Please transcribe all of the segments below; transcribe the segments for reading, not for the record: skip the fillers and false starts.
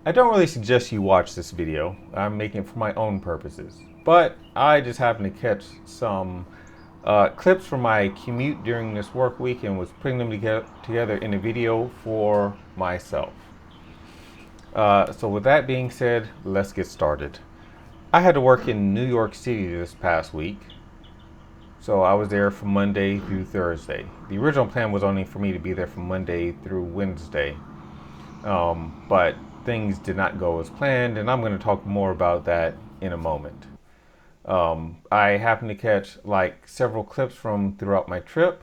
I don't really suggest you watch this video. I'm making it for my own purposes. But I just happened to catch some clips from my commute during this work week and was putting them together in a video for myself. So with that being said, let's get started. I had to work in New York City this past week. So I was there from Monday through Thursday. The original plan was only for me to be there from Monday through Wednesday. But things did not go as planned, and I'm going to talk more about that in a moment. I happened to catch like several clips from throughout my trip,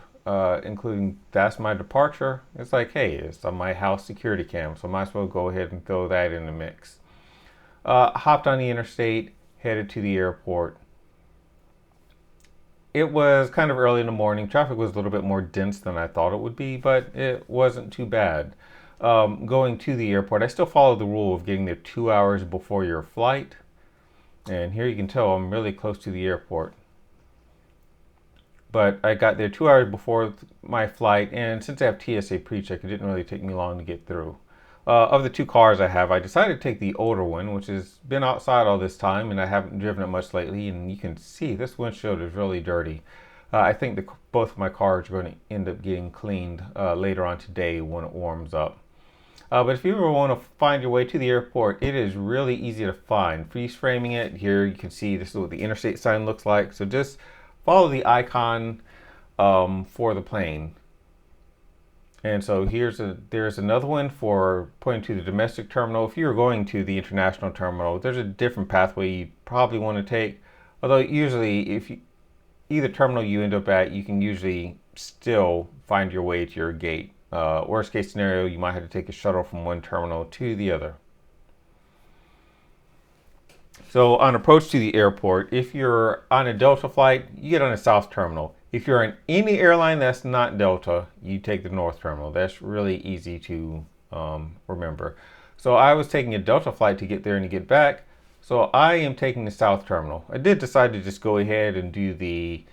including that's my departure. It's like, hey, it's on my house security cam, so I might as well go ahead and throw that in the mix. Hopped on the interstate, headed to the airport. It was kind of early in the morning. Traffic was a little bit more dense than I thought it would be, but it wasn't too bad. Going to the airport, I still follow the rule of getting there 2 hours before your flight. And here you can tell I'm really close to the airport. But I got there 2 hours before my flight, and since I have TSA pre-check, it didn't really take me long to get through. Of the two cars I have, I decided to take the older one, which has been outside all this time, and I haven't driven it much lately, and you can see this windshield is really dirty. I think both of my cars are going to end up getting cleaned later on today when it warms up. But if you ever want to find your way to the airport, it is really easy to find. Freeze framing it, here you can see this is what the interstate sign looks like. So just follow the icon for the plane. And so there's another one for pointing to the domestic terminal. If you're going to the international terminal, there's a different pathway you probably want to take. Although usually either terminal you end up at, you can usually still find your way to your gate. Worst case scenario, you might have to take a shuttle from one terminal to the other. So on approach to the airport, if you're on a Delta flight, you get on the South Terminal. If you're on any airline that's not Delta, you take the North Terminal. That's really easy to remember. So I was taking a Delta flight to get there and to get back. So I am taking the South Terminal. I did decide to just go ahead and do the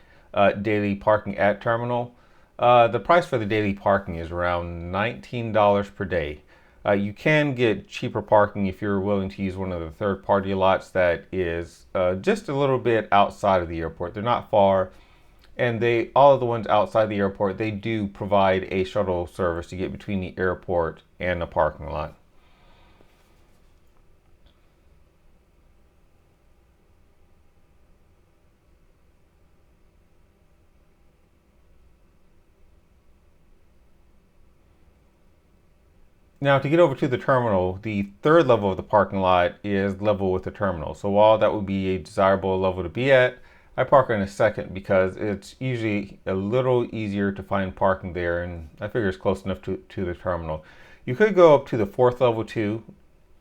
daily parking at terminal. The price for the daily parking is around $19 per day. You can get cheaper parking if you're willing to use one of the third-party lots that is just a little bit outside of the airport. They're not far, and all of the ones outside the airport, they do provide a shuttle service to get between the airport and the parking lot. Now, to get over to the terminal, the third level of the parking lot is level with the terminal. So while that would be a desirable level to be at, I park on a second because it's usually a little easier to find parking there, and I figure it's close enough to the terminal. You could go up to the fourth level too.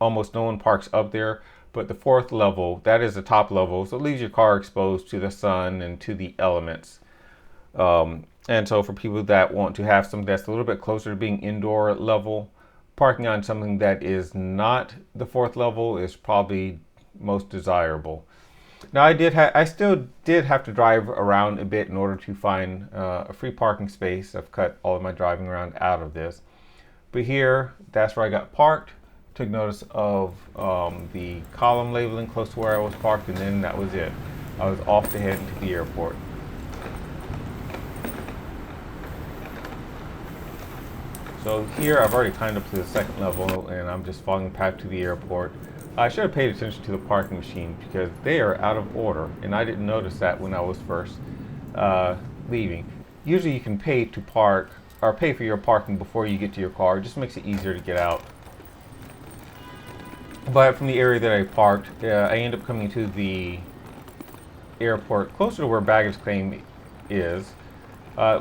Almost no one parks up there, but the fourth level, that is the top level, so it leaves your car exposed to the sun and to the elements. And so for people that want to have something that's a little bit closer to being indoor level, parking on something that is not the fourth level is probably most desirable. Now I still did have to drive around a bit in order to find a free parking space. I've cut all of my driving around out of this. But here, that's where I got parked. Took notice of the column labeling close to where I was parked, and then that was it. I was off to head into the airport. So here I've already climbed up to the second level and I'm just falling back to the airport. I should have paid attention to the parking machine because they are out of order, and I didn't notice that when I was first leaving. Usually you can pay to park or pay for your parking before you get to your car. It just makes it easier to get out. But from the area that I parked, I ended up coming to the airport closer to where baggage claim is.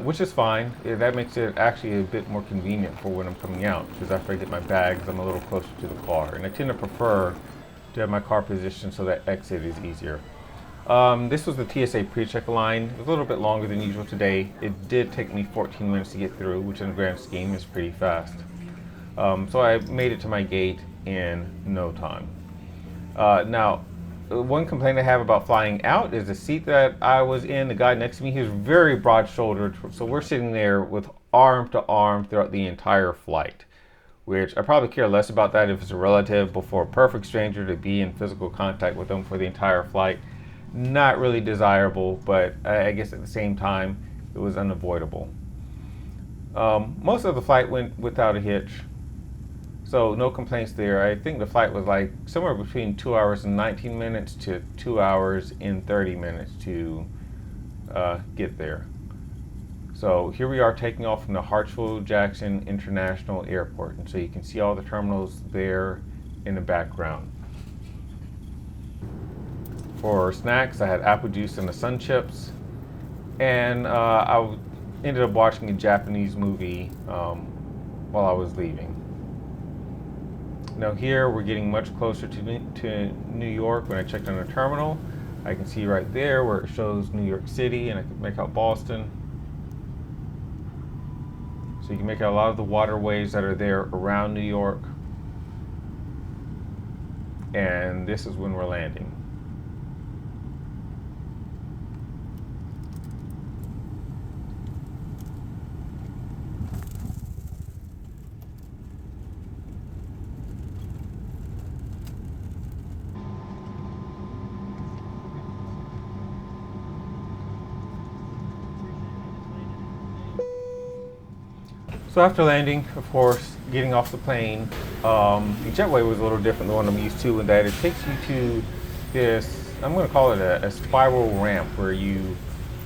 Which is fine. That makes it actually a bit more convenient for when I'm coming out, because after I get my bags, I'm a little closer to the car. And I tend to prefer to have my car positioned so that exit is easier. This was the TSA pre-check line. It was a little bit longer than usual today. It did take me 14 minutes to get through, which in the grand scheme is pretty fast. So I made it to my gate in no time. Now, one complaint I have about flying out is the seat that I was in. The guy next to me, he was very broad-shouldered, so we're sitting there with arm to arm throughout the entire flight, which I probably care less about that if it's a relative, but for a perfect stranger to be in physical contact with them for the entire flight, not really desirable, but I guess at the same time, it was unavoidable. Most of the flight went without a hitch, so no complaints there. I think the flight was like somewhere between 2 hours and 19 minutes to 2 hours and 30 minutes to get there. So here we are taking off from the Hartsfield-Jackson International Airport, and so you can see all the terminals there in the background. For snacks, I had apple juice and the sun chips, and ended up watching a Japanese movie while I was leaving. Now here we're getting much closer to New York. When I checked on the terminal, I can see right there where it shows New York City, and I can make out Boston. So you can make out a lot of the waterways that are there around New York. And this is when we're landing. So after landing, of course, getting off the plane, the jetway was a little different than the one I'm used to in that it takes you to this, I'm going to call it a spiral ramp where you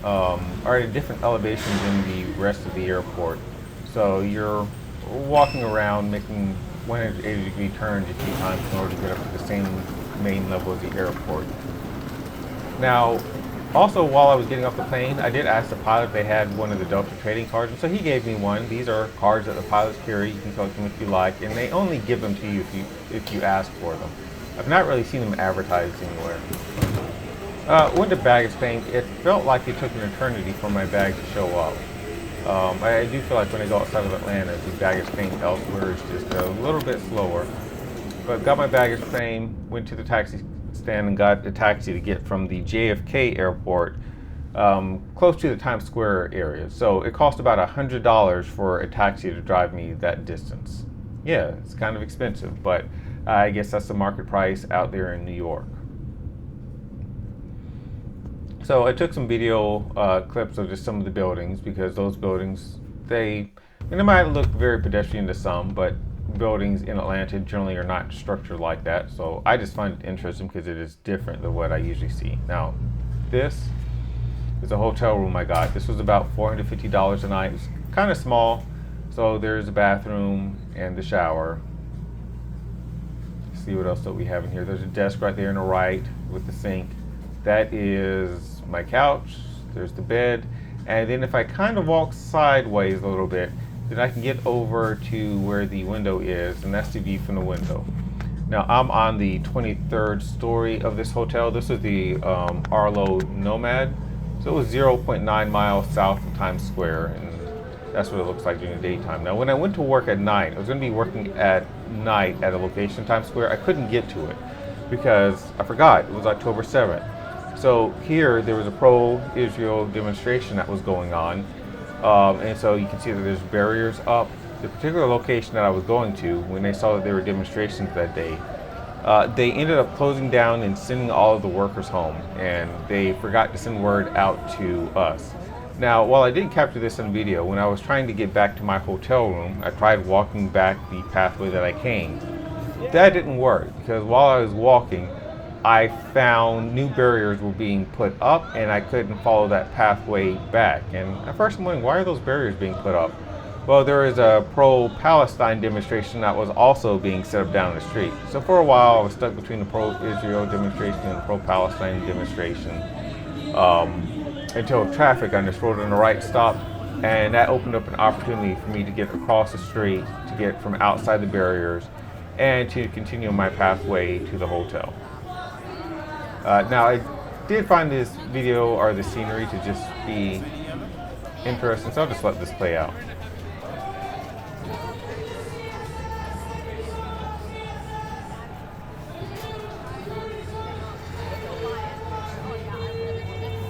are at a different elevation than the rest of the airport. So you're walking around making 180-degree turns a few times in order to get up to the same main level as the airport. Now, also, while I was getting off the plane, I did ask the pilot if they had one of the Delta trading cards, and so he gave me one. These are cards that the pilots carry. You can collect them if you like, and they only give them to you if you ask for them. I've not really seen them advertised anywhere. Went to baggage claim. It felt like it took an eternity for my bag to show up. I do feel like when I go outside of Atlanta, the baggage claim elsewhere is just a little bit slower. But got my baggage claim, went to the taxi stand and got a taxi to get from the JFK airport close to the Times Square area. So it cost about $100 for a taxi to drive me that distance. Yeah, it's kind of expensive, but I guess that's the market price out there in New York. So I took some video clips of just some of the buildings, because those buildings, they might look very pedestrian to some, but buildings in Atlanta generally are not structured like that. So I just find it interesting because it is different than what I usually see. Now, this is a hotel room I got. This was about $450 a night. It's kind of small. So there's a bathroom and the shower. Let's see what else that we have in here. There's a desk right there on the right with the sink. That is my couch. There's the bed. And then if I kind of walk sideways a little bit, then I can get over to where the window is, and that's the view from the window. Now I'm on the 23rd story of this hotel. This is the Arlo Nomad. So it was 0.9 miles south of Times Square, and that's what it looks like during the daytime. Now when I went to work at night, I was going to be working at night at a location in Times Square. I couldn't get to it because I forgot it was October 7th. So here there was a pro-Israel demonstration that was going on. And so you can see that there's barriers up. The particular location that I was going to, when they saw that there were demonstrations that day, they ended up closing down and sending all of the workers home, and they forgot to send word out to us. Now, while I didn't capture this in video, when I was trying to get back to my hotel room, I tried walking back the pathway that I came. That didn't work, because while I was walking, I found new barriers were being put up, and I couldn't follow that pathway back. And at first I'm wondering, why are those barriers being put up? Well, there is a pro-Palestine demonstration that was also being set up down the street. So for a while I was stuck between the pro-Israel demonstration and the pro-Palestine demonstration until traffic on this road on the right stopped, and that opened up an opportunity for me to get across the street, to get from outside the barriers, and to continue my pathway to the hotel. Now, I did find this video or the scenery to just be interesting, so I'll just let this play out.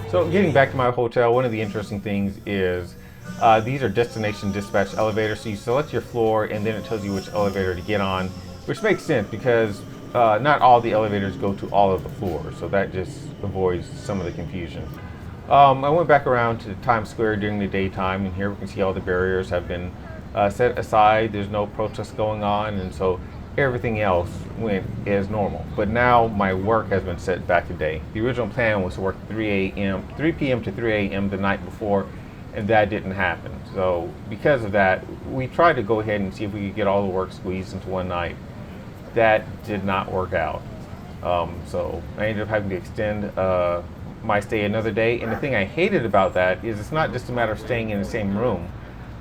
So getting back to my hotel, one of the interesting things is These are destination dispatch elevators, so you select your floor and then it tells you which elevator to get on, which makes sense because not all the elevators go to all of the floors, so that just avoids some of the confusion. I went back around to Times Square during the daytime, and here we can see all the barriers have been set aside. There's no protests going on, and so everything else went as normal. But now my work has been set back a day. The original plan was to work 3 p.m. to 3 a.m. the night before, and that didn't happen. So because of that, we tried to go ahead and see if we could get all the work squeezed into one night. That did not work out. So I ended up having to extend my stay another day. And the thing I hated about that is it's not just a matter of staying in the same room.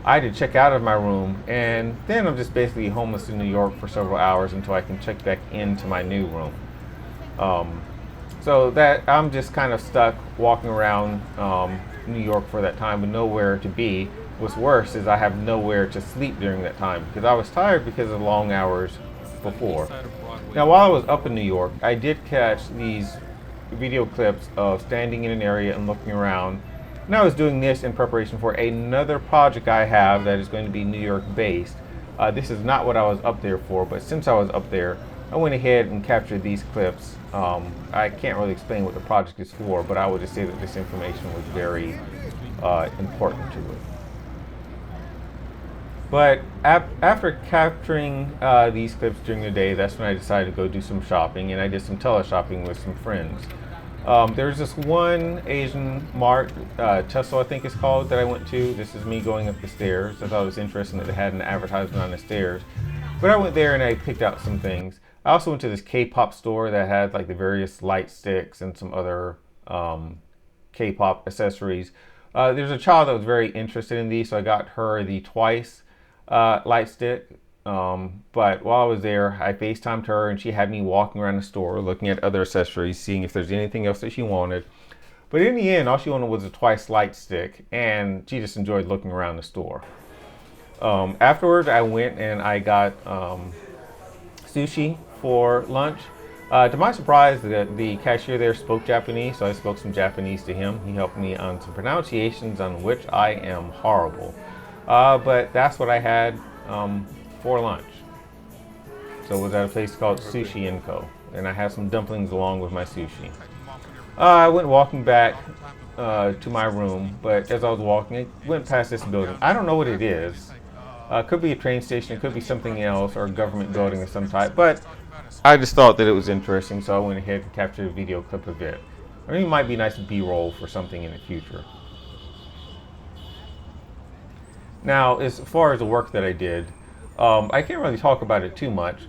I had to check out of my room, and then I'm just basically homeless in New York for several hours until I can check back into my new room. So that I'm just kind of stuck walking around New York for that time with nowhere to be. What's worse is I have nowhere to sleep during that time because I was tired because of long hours before. Now, while I was up in New York, I did catch these video clips of standing in an area and looking around. And I was doing this in preparation for another project I have that is going to be New York based. This is not what I was up there for, but since I was up there, I went ahead and captured these clips. I can't really explain what the project is for, but I would just say that this information was very important to it. But after capturing these clips during the day, that's when I decided to go do some shopping, and I did some tele-shopping with some friends. There's this one Asian mart, Tesla I think it's called, that I went to. This is me going up the stairs. I thought it was interesting that they had an advertisement on the stairs. But I went there and I picked out some things. I also went to this K-pop store that had like the various light sticks and some other K-pop accessories. There's a child that was very interested in these, so I got her the Twice light stick. But while I was there, I FaceTimed her and she had me walking around the store looking at other accessories, seeing if there's anything else that she wanted. But in the end, all she wanted was a Twice light stick, and she just enjoyed looking around the store. Afterwards, I went and I got sushi for lunch. To my surprise, the cashier there spoke Japanese, so I spoke some Japanese to him. He helped me on some pronunciations on which I am horrible. But that's what I had for lunch. So it was at a place called Sushi & Co. And I had some dumplings along with my sushi. I went walking back to my room, but as I was walking, I went past this building. I don't know what it is. Could be a train station, it could be something else, or a government building of some type, but I just thought that it was interesting, so I went ahead and captured a video clip of it. I mean, it might be nice to B-roll for something in the future. Now, as far as the work that I did, I can't really talk about it too much.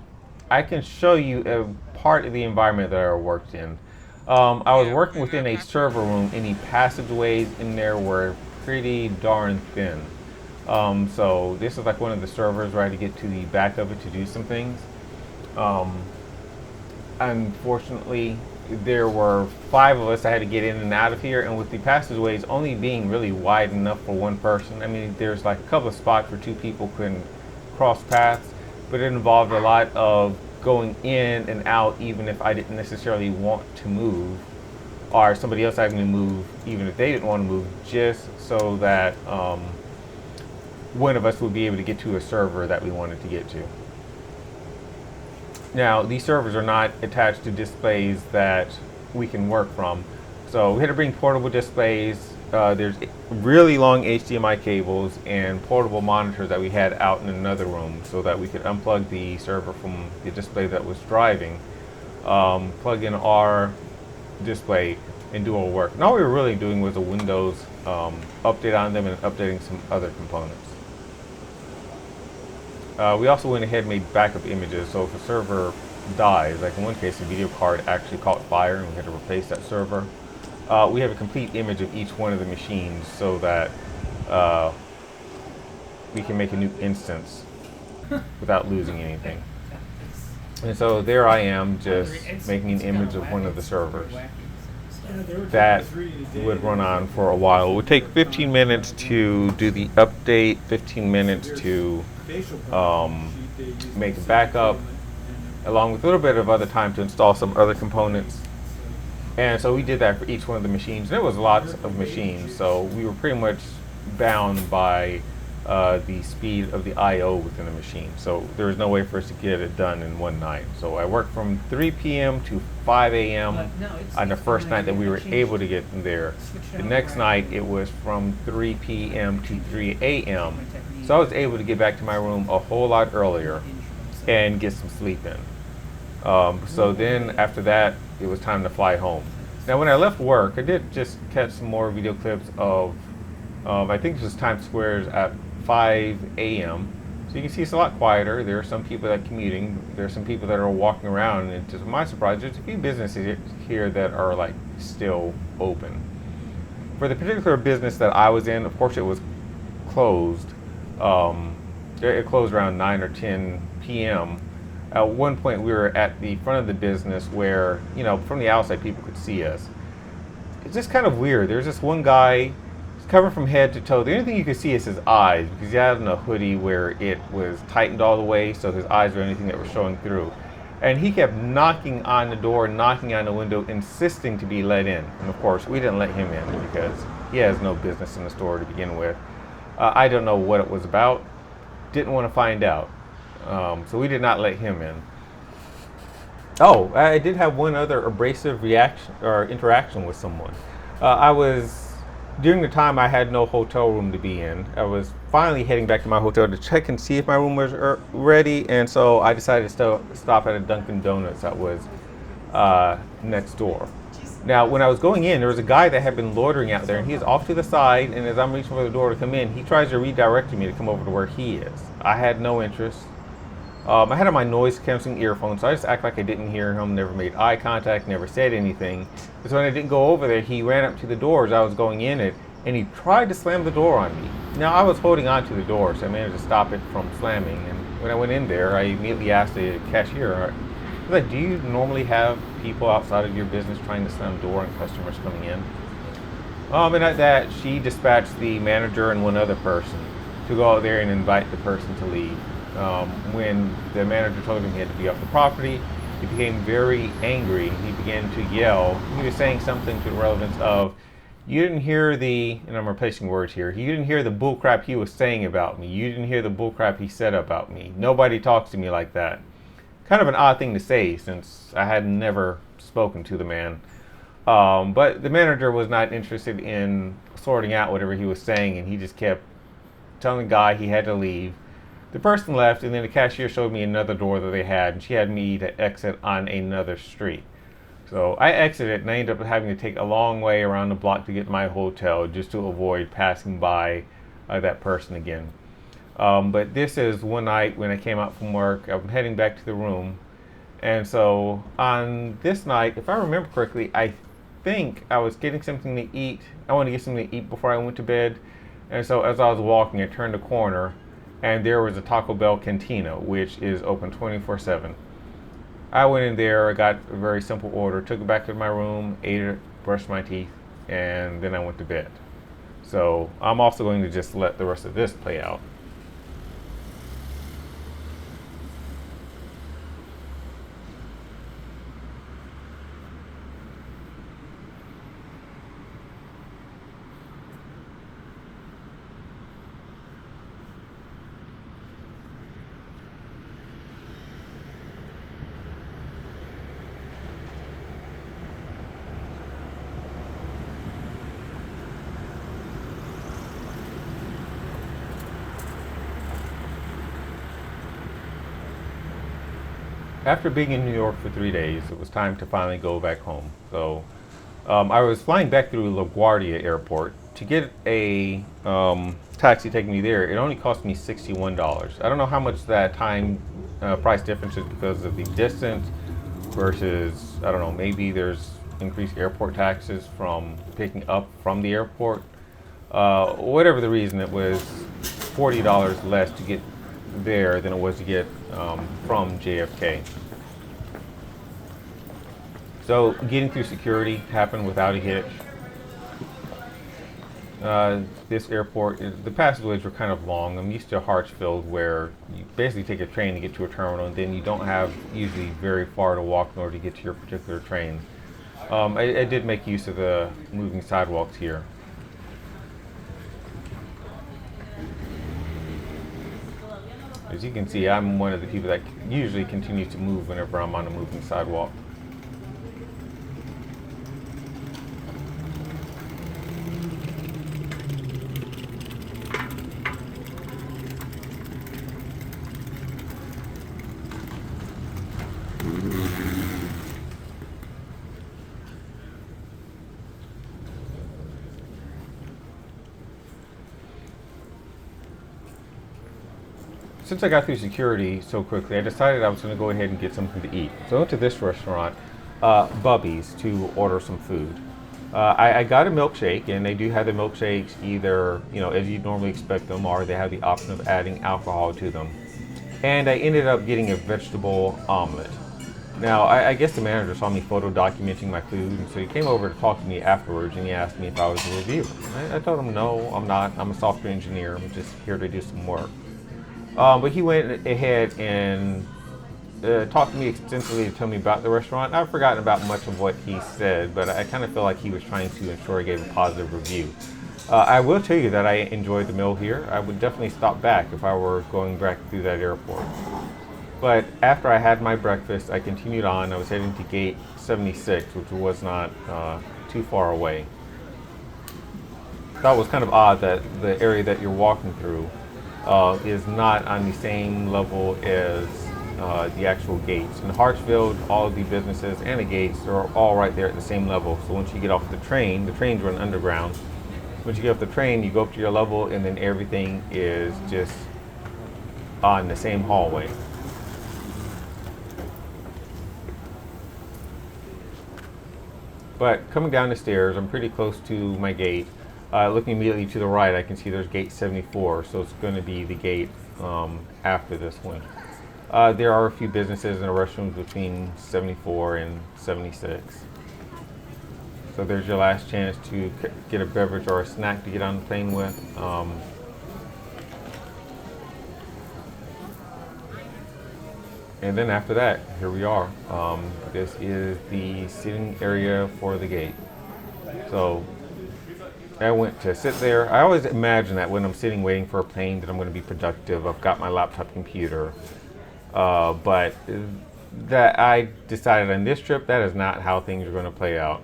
I can show you a part of the environment that I worked in. I was working within a server room, and the passageways in there were pretty darn thin. So this is like one of the servers where I had to get to the back of it to do some things. Unfortunately, there were 5 of us that had to get in and out of here, and with the passageways only being really wide enough for one person, I mean, there's like a couple of spots where 2 people couldn't cross paths, but it involved a lot of going in and out even if I didn't necessarily want to move, or somebody else having to move even if they didn't want to move, just so that one of us would be able to get to a server that we wanted to get to. Now, these servers are not attached to displays that we can work from. So we had to bring portable displays. There's really long HDMI cables and portable monitors that we had out in another room so that we could unplug the server from the display that was driving, plug in our display, and do our work. And all we were really doing was a Windows update on them and updating some other components. We also went ahead and made backup images, so if a server dies, like in one case the video card actually caught fire and we had to replace that server, we have a complete image of each one of the machines so that we can make a new instance without losing anything. And so there I am just making an image of one of the servers. That would run on for a while. It would take 15 minutes to do the update, 15 minutes to make a backup, along with a little bit of other time to install some other components. And so we did that for each one of the machines. There was lots of machines, so we were pretty much bound by the speed of the I/O within the machine. So there was no way for us to get it done in one night. So I worked from 3 p.m. to 5 a.m. On the first night that we were able to get in there. The next night it was from 3 p.m. to 3 a.m. So I was able to get back to my room a whole lot earlier and get some sleep in. So then after that, it was time to fly home. Now when I left work, I did just catch some more video clips of, I think this was Times Square's at 5 a.m. So you can see it's a lot quieter. There are some people that are commuting. There are some people that are walking around. And to my surprise, there's a few businesses here that are like still open. For the particular business that I was in, of course it was closed. It closed around 9 or 10 p.m. At one point we were at the front of the business where, you know, from the outside people could see us. It's just kind of weird. There's this one guy, he's covered from head to toe. The only thing you could see is his eyes because he had on a hoodie where it was tightened all the way, so his eyes were anything that was showing through. And he kept knocking on the door, knocking on the window, insisting to be let in. And of course, we didn't let him in because he has no business in the store to begin with. I don't know what it was about. Didn't want to find out. So we did not let him in. Oh, I did have one other abrasive reaction or interaction with someone. During the time I had no hotel room to be in, I was finally heading back to my hotel to check and see if my room was ready, and so I decided to stop at a Dunkin' Donuts that was next door. Now, when I was going in, there was a guy that had been loitering out there, and he is off to the side, and as I'm reaching for the door to come in, he tries to redirect me to come over to where he is. I had no interest. I had on my noise-canceling earphones, so I just act like I didn't hear him, never made eye contact, never said anything. So when I didn't go over there, he ran up to the door as I was going in it, and he tried to slam the door on me. Now, I was holding on to the door, so I managed to stop it from slamming. And when I went in there, I immediately asked the cashier, I was like, do you normally have people outside of your business trying to slam the door and customers coming in? And at that, she dispatched the manager and one other person to go out there and invite the person to leave. When the manager told him he had to be off the property, he became very angry. He began to yell. He was saying something to the relevance of, you didn't hear and I'm replacing words here, you didn't hear the bullcrap he was saying about me. You didn't hear the bullcrap he said about me. Nobody talks to me like that. Kind of an odd thing to say since I had never spoken to the man. But the manager was not interested in sorting out whatever he was saying, and he just kept telling the guy he had to leave. The person left, and then the cashier showed me another door that they had, and she had me to exit on another street. So I exited, and I ended up having to take a long way around the block to get to my hotel just to avoid passing by that person again. But this is one night when I came out from work. I'm heading back to the room. And so on this night, if I remember correctly, I think I was getting something to eat. I wanted to get something to eat before I went to bed. And so as I was walking, I turned the corner, and there was a Taco Bell Cantina, which is open 24/7. I went in there, I got a very simple order, took it back to my room, ate it, brushed my teeth, and then I went to bed. So I'm also going to just let the rest of this play out. After being in New York for 3 days, it was time to finally go back home. So I was flying back through LaGuardia Airport. To get a taxi taking me there, it only cost me $61. I don't know how much that time price difference is because of the distance versus, I don't know, maybe there's increased airport taxes from picking up from the airport. Whatever the reason, it was $40 less to get there than it was to get from JFK. So getting through security happened without a hitch. This airport, the passageways were kind of long. I'm used to Hartsfield where you basically take a train to get to a terminal, and then you don't have usually very far to walk in order to get to your particular train. I did make use of the moving sidewalks here. as you can see, I'm one of the people that usually continues to move whenever I'm on a moving sidewalk. Since I got through security so quickly, I decided I was going to go ahead and get something to eat. So I went to this restaurant, Bubby's, to order some food. I got a milkshake, and they do have the milkshakes either, as you normally expect them, or they have the option of adding alcohol to them. And I ended up getting a vegetable omelet. Now, I guess the manager saw me photo documenting my food, and so he came over to talk to me afterwards, and he asked me if I was a reviewer. I told him, no, I'm not. I'm a software engineer. I'm just here to do some work. But he went ahead and talked to me extensively to tell me about the restaurant. I've forgotten about much of what he said, but I kind of feel like he was trying to ensure I gave a positive review. I will tell you that I enjoyed the meal here. I would definitely stop back if I were going back through that airport. But after I had my breakfast, I continued on. I was heading to gate 76, which was not too far away. That was kind of odd that the area that you're walking through is not on the same level as the actual gates. In Hartsfield, all of the businesses and the gates are all right there at the same level. So once you get off the trains run underground. Once you get off the train, you go up to your level, and then everything is just on the same hallway. But coming down the stairs, I'm pretty close to my gate. Looking immediately to the right, I can see there's gate 74, so it's going to be the gate after this one. There are a few businesses and restrooms between 74 and 76. So there's your last chance to get a beverage or a snack to get on the plane with. And then after that, here we are. This is the sitting area for the gate. So I went to sit there. I always imagine that when I'm sitting waiting for a plane that I'm going to be productive. I've got my laptop computer. But that I decided on this trip, that is not how things are going to play out.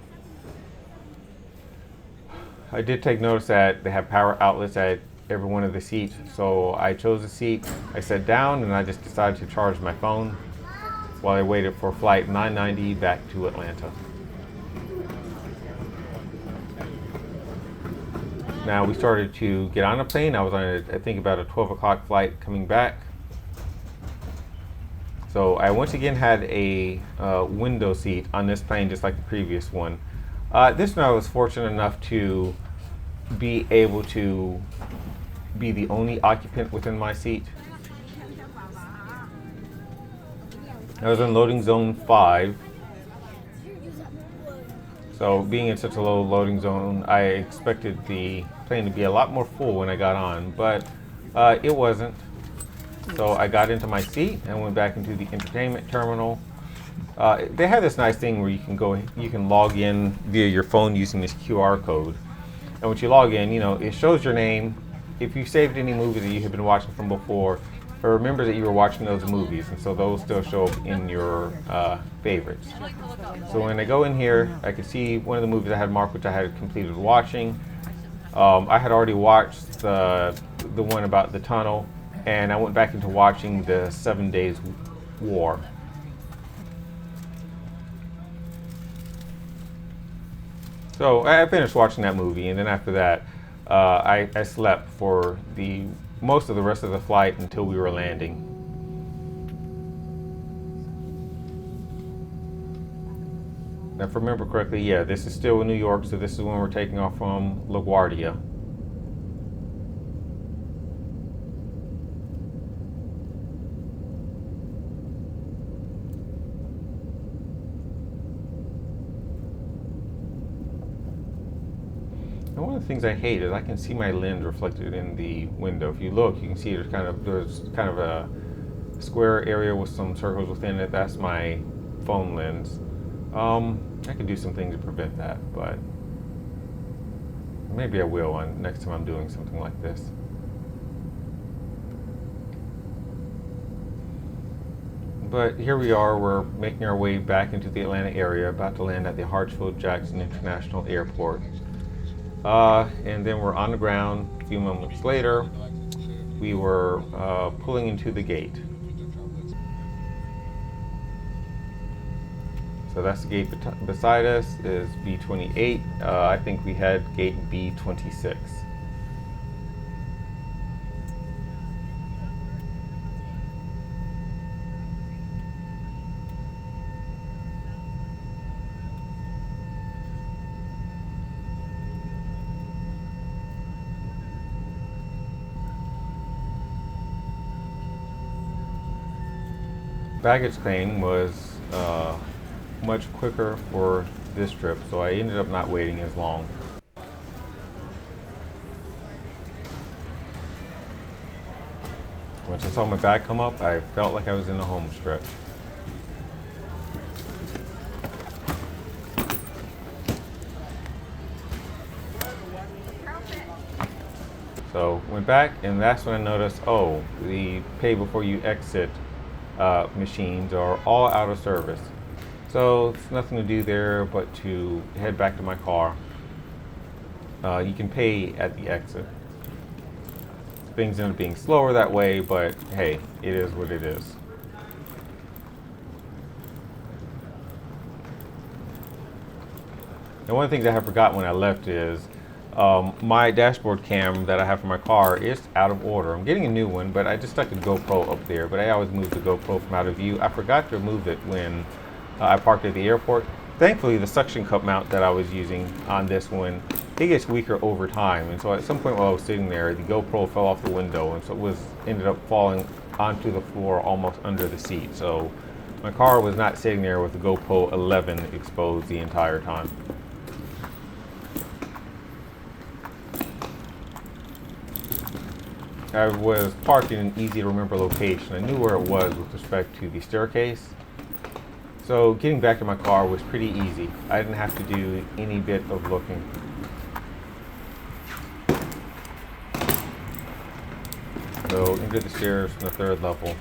I did take notice that they have power outlets at every one of the seats. So I chose a seat, I sat down, and I just decided to charge my phone while I waited for flight 990 back to Atlanta. Now we started to get on a plane. I was on, I think, about a 12 o'clock flight coming back. So I once again had a window seat on this plane, just like the previous one. This one I was fortunate enough to be able to be the only occupant within my seat. I was in loading zone 5. So being in such a low loading zone, I expected the plane to be a lot more full when I got on, but it wasn't. So I got into my seat and went back into the entertainment terminal. They have this nice thing where you can log in via your phone using this QR code. And once you log in, it shows your name. If you saved any movies that you have been watching from before, it remembers that you were watching those movies, and so those still show up in your favorites. So when I go in here, I can see one of the movies I had marked, which I had completed watching. I had already watched the one about the tunnel, and I went back into watching the 7 Days War. So I finished watching that movie, and then after that, I slept for most of the rest of the flight until we were landing. Now, if I remember correctly, yeah, this is still in New York, so this is when we're taking off from LaGuardia. And one of the things I hate is I can see my lens reflected in the window. If you look, you can see there's kind of a square area with some circles within it. That's my phone lens. I could do some things to prevent that, but maybe I will next time I'm doing something like this. But here we are, we're making our way back into the Atlanta area, about to land at the Hartsfield-Jackson International Airport. And then we're on the ground. A few moments later, we were pulling into the gate. So that's the gate beside us is B28. I think we had gate B26. Baggage claim was much quicker for this trip, so I ended up not waiting as long. Once I saw my bag come up, I felt like I was in the home stretch. So went back, and that's when I noticed, oh, the pay before you exit machines are all out of service. So it's nothing to do there but to head back to my car. You can pay at the exit. Things end up being slower that way, but hey, it is what it is. And one of the things I had forgotten when I left is my dashboard cam that I have for my car is out of order. I'm getting a new one, but I just stuck a GoPro up there, but I always move the GoPro from out of view. I forgot to remove it when I parked at the airport. Thankfully, the suction cup mount that I was using on this one, it gets weaker over time. And so at some point while I was sitting there, the GoPro fell off the window, and so it ended up falling onto the floor almost under the seat. So my car was not sitting there with the GoPro 11 exposed the entire time. I was parked in an easy to remember location. I knew where it was with respect to the staircase. So getting back to my car was pretty easy. I didn't have to do any bit of looking. So into the stairs from the third level.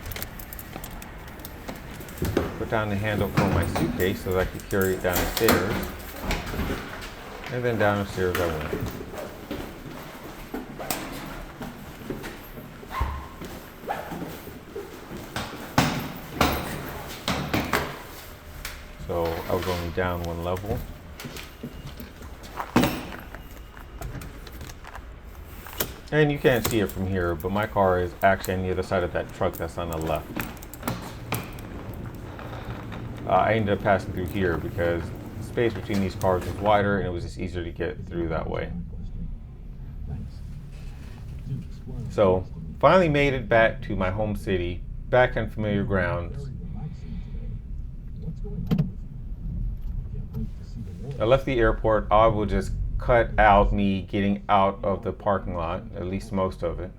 Put down the handle for my suitcase so that I could carry it down the stairs. And then down the stairs I went. So I was only down one level. And you can't see it from here, but my car is actually on the other side of that truck that's on the left. I ended up passing through here because the space between these cars was wider and it was just easier to get through that way. So finally made it back to my home city, back on familiar grounds. I left the airport. I will just cut out me getting out of the parking lot, at least most of it.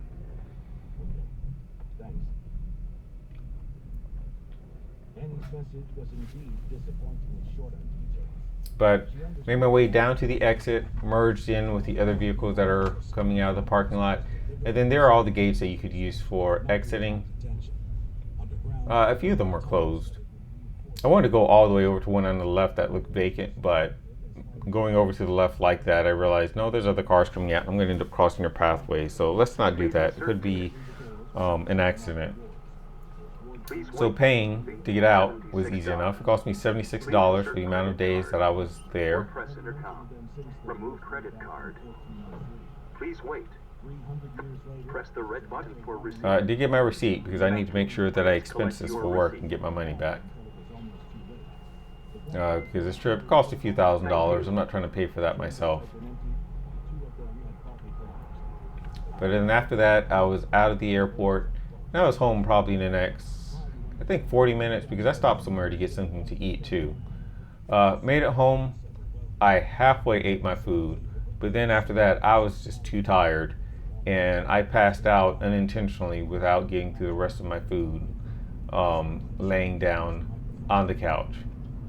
But made my way down to the exit, merged in with the other vehicles that are coming out of the parking lot, and then there are all the gates that you could use for exiting. A few of them were closed. I wanted to go all the way over to one on the left that looked vacant, but going over to the left like that, I realized, no, there's other cars coming out. I'm going to end up crossing your pathway, so let's not do that. It could be an accident. So paying to get out was easy enough. It cost me $76 for the amount of days that I was there. Press intercom. Remove credit card. Please wait. Press the red button for receipt. I did get my receipt because I need to make sure that I expense this for work and get my money back. Because this trip cost a few $1,000s. I'm not trying to pay for that myself. But then after that, I was out of the airport. And I was home probably in the next, I think 40 minutes because I stopped somewhere to get something to eat too. Made it home. I halfway ate my food. But then after that, I was just too tired. And I passed out unintentionally without getting through the rest of my food, laying down on the couch.